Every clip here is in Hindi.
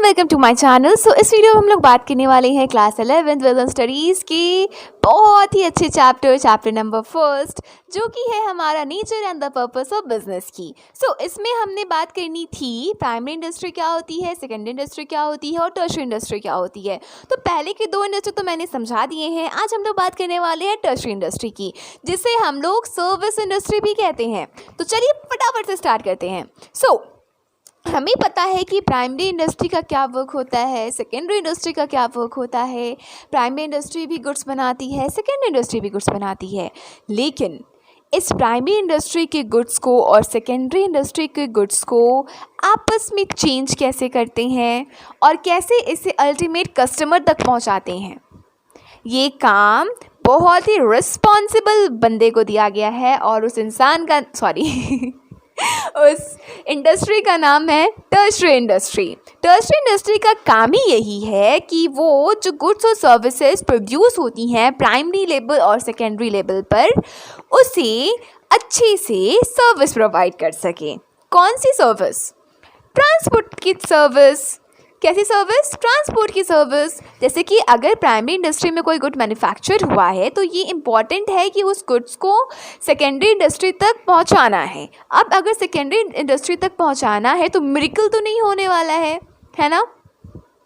Welcome to my channel. So इस वीडियो में हम लोग बात करने वाले हैं क्लास 11th बिजनेस स्टडीज़ के बहुत ही अच्छे चैप्टर नंबर फर्स्ट, जो कि है हमारा nature and the purpose of business की। सो इसमें हमने बात करनी थी प्राइमरी इंडस्ट्री क्या होती है, सेकेंडरी इंडस्ट्री क्या होती है और टर्शियरी इंडस्ट्री क्या होती है। तो पहले के दो इंडस्ट्री तो मैंने समझा दिए हैं। आज हम लोग बात करने वाले हैं टर्शियरी इंडस्ट्री की, जिसे हम लोग सर्विस इंडस्ट्री भी कहते हैं। तो चलिए फटाफट से स्टार्ट करते हैं। हमें पता है कि प्राइमरी इंडस्ट्री का क्या वर्क होता है, सेकेंडरी इंडस्ट्री का क्या वर्क होता है। प्राइमरी इंडस्ट्री भी गुड्स बनाती है, सेकेंडरी इंडस्ट्री भी गुड्स बनाती है, लेकिन इस प्राइमरी इंडस्ट्री के गुड्स को और सेकेंडरी इंडस्ट्री के गुड्स को आपस में चेंज कैसे करते हैं और कैसे इसे अल्टीमेट कस्टमर तक पहुंचाते हैं, ये काम बहुत ही रिस्पॉन्सिबल बंदे को दिया गया है। और उस इंसान का उस इंडस्ट्री का नाम है टर्शियरी इंडस्ट्री। टर्शियरी इंडस्ट्री का काम ही यही है कि वो जो गुड्स और सर्विसेज प्रोड्यूस होती हैं प्राइमरी लेवल और सेकेंडरी लेवल पर, उसे अच्छे से सर्विस प्रोवाइड कर सके। कौन सी सर्विस? ट्रांसपोर्ट की सर्विस। कैसी सर्विस? ट्रांसपोर्ट की सर्विस। जैसे कि अगर प्राइमरी इंडस्ट्री में कोई गुड मैन्युफैक्चर हुआ है तो ये इम्पॉर्टेंट है कि उस गुड्स को सेकेंडरी इंडस्ट्री तक पहुंचाना है। अब अगर सेकेंडरी इंडस्ट्री तक पहुंचाना है तो मिरेकल तो नहीं होने वाला है ना?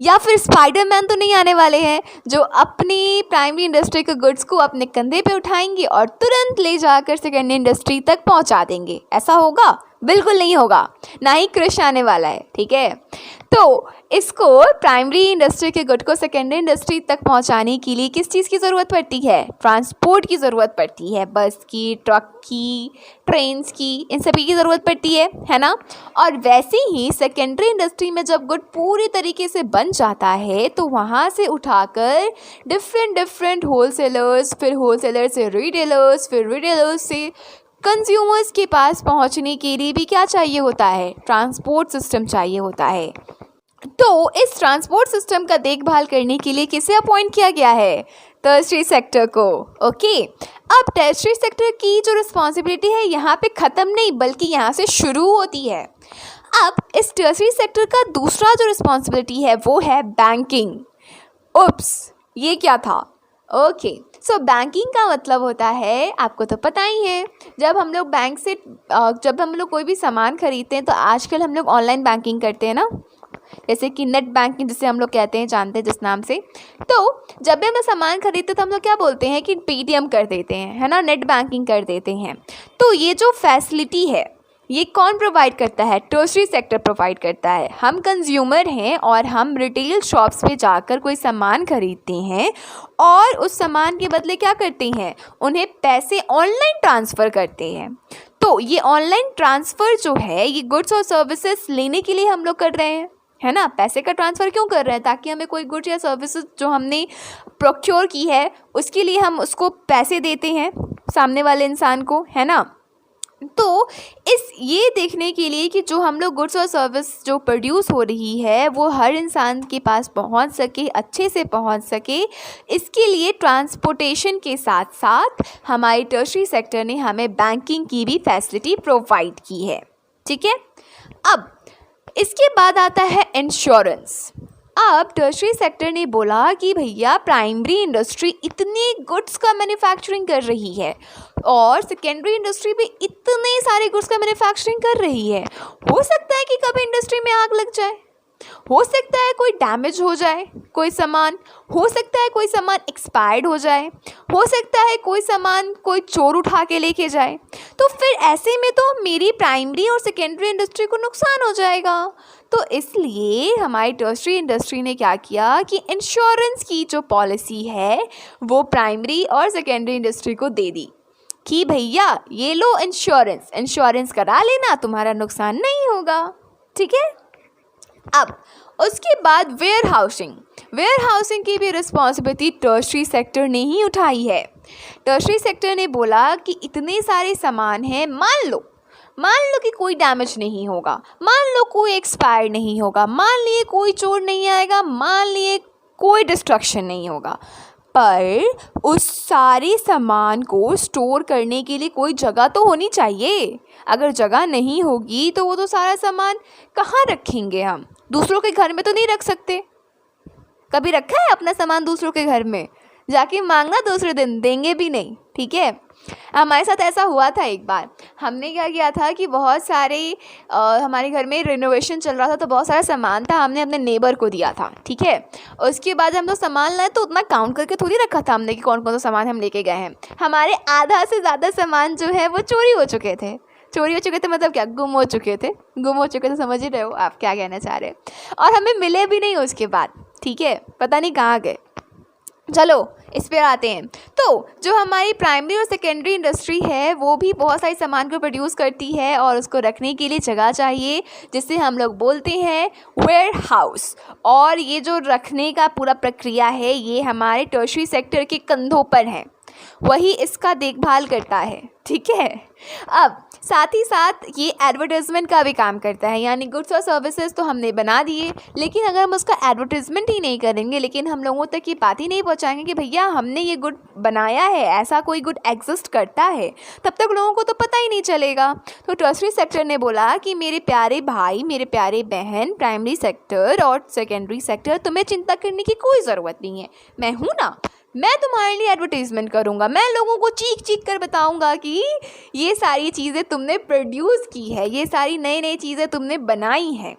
या फिर स्पाइडरमैन तो नहीं आने वाले हैं जो अपनी प्राइमरी इंडस्ट्री के गुड्स को अपने कंधे पे उठाएंगे और तुरंत ले जाकर सेकेंडरी इंडस्ट्री तक पहुंचा देंगे। ऐसा होगा? बिल्कुल नहीं होगा, ना ही क्रिश आने वाला है। ठीक है, तो इसको प्राइमरी इंडस्ट्री के गुड को सेकेंडरी इंडस्ट्री तक पहुंचाने के लिए किस चीज़ की ज़रूरत पड़ती है? ट्रांसपोर्ट की ज़रूरत पड़ती है। बस की, ट्रक की, ट्रेन्स की, इन सभी की ज़रूरत पड़ती है ना? और वैसे ही सेकेंडरी इंडस्ट्री में जब गुड पूरी तरीके से बन जाता है तो वहाँ से उठाकर डिफरेंट होलसेलर्स, फिर होलसेलर से रिटेलर्स, फिर रिटेलर्स से कंज्यूमर्स के पास पहुंचने के लिए भी क्या चाहिए होता है? ट्रांसपोर्ट सिस्टम चाहिए होता है। तो इस ट्रांसपोर्ट सिस्टम का देखभाल करने के लिए किसे अपॉइंट किया गया है? टर्शियरी सेक्टर को। ओके, अब टर्शियरी सेक्टर की जो रिस्पॉन्सिबिलिटी है यहाँ पे ख़त्म नहीं, बल्कि यहाँ से शुरू होती है। अब इस टर्शियरी सेक्टर का दूसरा जो रिस्पॉन्सिबिलिटी है वो है बैंकिंग। उप्स, ये क्या था? ओके, सो बैंकिंग का मतलब होता है, आपको तो पता ही है, जब हम लोग बैंक से जब हम लोग कोई भी सामान खरीदते हैं तो आजकल हम लोग ऑनलाइन बैंकिंग करते हैं ना, जैसे कि नेट बैंकिंग जिसे हम लोग कहते हैं, जानते हैं जिस नाम से। तो जब भी हम लोग सामान खरीदते हैं तो हम लोग क्या बोलते हैं कि पेटीएम कर देते हैं, है ना, नेट बैंकिंग कर देते हैं। तो ये जो फैसिलिटी है ये कौन प्रोवाइड करता है? टर्शियरी सेक्टर प्रोवाइड करता है। हम कंज्यूमर हैं और हम रिटेल शॉप्स पे जाकर कोई सामान खरीदते हैं और उस सामान के बदले क्या करते हैं? उन्हें पैसे ऑनलाइन ट्रांसफ़र करते हैं। तो ये ऑनलाइन ट्रांसफ़र जो है ये गुड्स और सर्विसेज लेने के लिए हम लोग कर रहे हैं, है ना? पैसे का ट्रांसफ़र क्यों कर रहे हैं? ताकि हमें कोई गुड्स या सर्विसेज जो हमने प्रोक्योर की है उसके लिए हम उसको पैसे देते हैं सामने वाले इंसान को, है ना? तो ये देखने के लिए कि जो हम लोग गुड्स और सर्विस जो प्रोड्यूस हो रही है वो हर इंसान के पास पहुंच सके, अच्छे से पहुंच सके, इसके लिए ट्रांसपोर्टेशन के साथ साथ हमारी टर्शियरी सेक्टर ने हमें बैंकिंग की भी फैसिलिटी प्रोवाइड की है। ठीक है, अब इसके बाद आता है इंश्योरेंस। अब टर्शियरी सेक्टर ने बोला कि भैया प्राइमरी इंडस्ट्री इतने गुड्स का मैन्युफैक्चरिंग कर रही है और सेकेंडरी इंडस्ट्री भी इतने सारे गुड्स का मैन्युफैक्चरिंग कर रही है, हो सकता है कि कभी इंडस्ट्री में आग लग जाए, हो सकता है कोई डैमेज हो जाए कोई सामान, हो सकता है कोई सामान एक्सपायर्ड हो जाए, हो सकता है कोई सामान कोई चोर उठा के लेके जाए। तो फिर ऐसे में तो मेरी प्राइमरी और सेकेंडरी इंडस्ट्री को नुकसान हो जाएगा। तो इसलिए हमारी टर्शियरी इंडस्ट्री ने क्या किया कि इंश्योरेंस की जो पॉलिसी है वो प्राइमरी और सेकेंडरी इंडस्ट्री को दे दी कि भैया ये लो इंश्योरेंस करा लेना, तुम्हारा नुकसान नहीं होगा। ठीक है, अब उसके बाद वेयर हाउसिंग की भी रिस्पॉन्सिबिलिटी टर्शियरी सेक्टर ने ही उठाई है। टर्शियरी सेक्टर ने बोला कि इतने सारे सामान हैं, मान लो कि कोई डैमेज नहीं होगा, मान लो कोई एक्सपायर नहीं होगा, मान लिए कोई चोर नहीं आएगा, मान लिए कोई डिस्ट्रक्शन नहीं होगा, पर उस सारे सामान को स्टोर करने के लिए कोई जगह तो होनी चाहिए। अगर जगह नहीं होगी तो वो तो सारा सामान कहाँ रखेंगे हम? दूसरों के घर में तो नहीं रख सकते। कभी रखा है अपना सामान दूसरों के घर में? जाके मांगना दूसरे दिन, देंगे भी नहीं, ठीक है। हमारे साथ ऐसा हुआ था एक बार। हमने क्या किया था कि बहुत सारे हमारे घर में रिनोवेशन चल रहा था, तो बहुत सारा सामान था, हमने अपने नेबर को दिया था, ठीक है। उसके बाद हम तो सामान लाए तो उतना काउंट करके थोड़ी रखा था हमने कि कौन कौन सा सामान हम लेके गए हैं। हमारे आधा से ज़्यादा सामान जो है वो चोरी हो चुके थे। चोरी हो चुके थे मतलब क्या, गुम हो चुके थे। गुम हो चुके थे, समझ ही रहे हो आप क्या कहना चाह रहे हैं। और हमें मिले भी नहीं उसके बाद, ठीक है, पता नहीं कहाँ गए। चलो इस पर आते हैं। तो जो हमारी प्राइमरी और सेकेंडरी इंडस्ट्री है वो भी बहुत सारे सामान को प्रोड्यूस करती है और उसको रखने के लिए जगह चाहिए, जिसे हम लोग बोलते हैं वेयर हाउस। और ये जो रखने का पूरा प्रक्रिया है ये हमारे टर्शरी सेक्टर के कंधों पर है, वही इसका देखभाल करता है, ठीक है। अब साथ ही साथ ये एडवर्टाइजमेंट का भी काम करता है, यानी गुड्स और सर्विसेज तो हमने बना दिए, लेकिन अगर हम उसका एडवर्टाइजमेंट ही नहीं करेंगे, लेकिन हम लोगों तक ये बात ही नहीं पहुंचाएंगे कि भैया हमने ये गुड बनाया है, ऐसा कोई गुड एग्जिस्ट करता है, तब तक लोगों को तो पता ही नहीं चलेगा। तो टर्शरी सेक्टर ने बोला कि मेरे प्यारे भाई, मेरे प्यारे बहन, प्राइमरी सेक्टर और सेकेंडरी सेक्टर, तुम्हें चिंता करने की कोई ज़रूरत नहीं है। मैं हूँ ना, मैं तुम्हारे लिए एडवर्टाइजमेंट करूँगा, मैं लोगों को चीख चीख कर बताऊँगा कि ये सारी चीज़ें तुमने प्रोड्यूस की है, ये सारी नई नई चीज़ें तुमने बनाई हैं,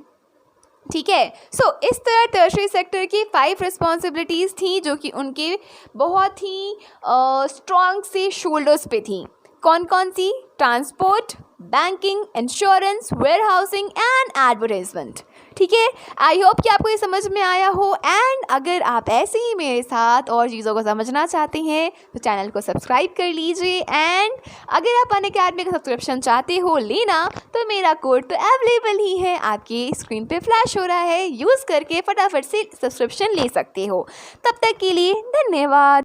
ठीक है। सो इस तरह टर्शरी सेक्टर की 5 रिस्पॉन्सिबिलिटीज़ थी जो कि उनके बहुत ही स्ट्रॉन्ग से शोल्डर्स पे थी। कौन कौन सी? Transport, banking, insurance, warehousing and advertisement, ठीक है। आई होप कि आपको ये समझ में आया हो। एंड अगर आप ऐसे ही मेरे साथ और चीज़ों को समझना चाहते हैं तो चैनल को सब्सक्राइब कर लीजिए। एंड अगर आप अनअकैडमी का सब्सक्रिप्शन चाहते हो लेना तो मेरा कोड तो अवेलेबल ही है, आपकी स्क्रीन पे फ्लैश हो रहा है, यूज़ करके फटाफट से सब्सक्रिप्शन ले सकते हो। तब तक के लिए धन्यवाद।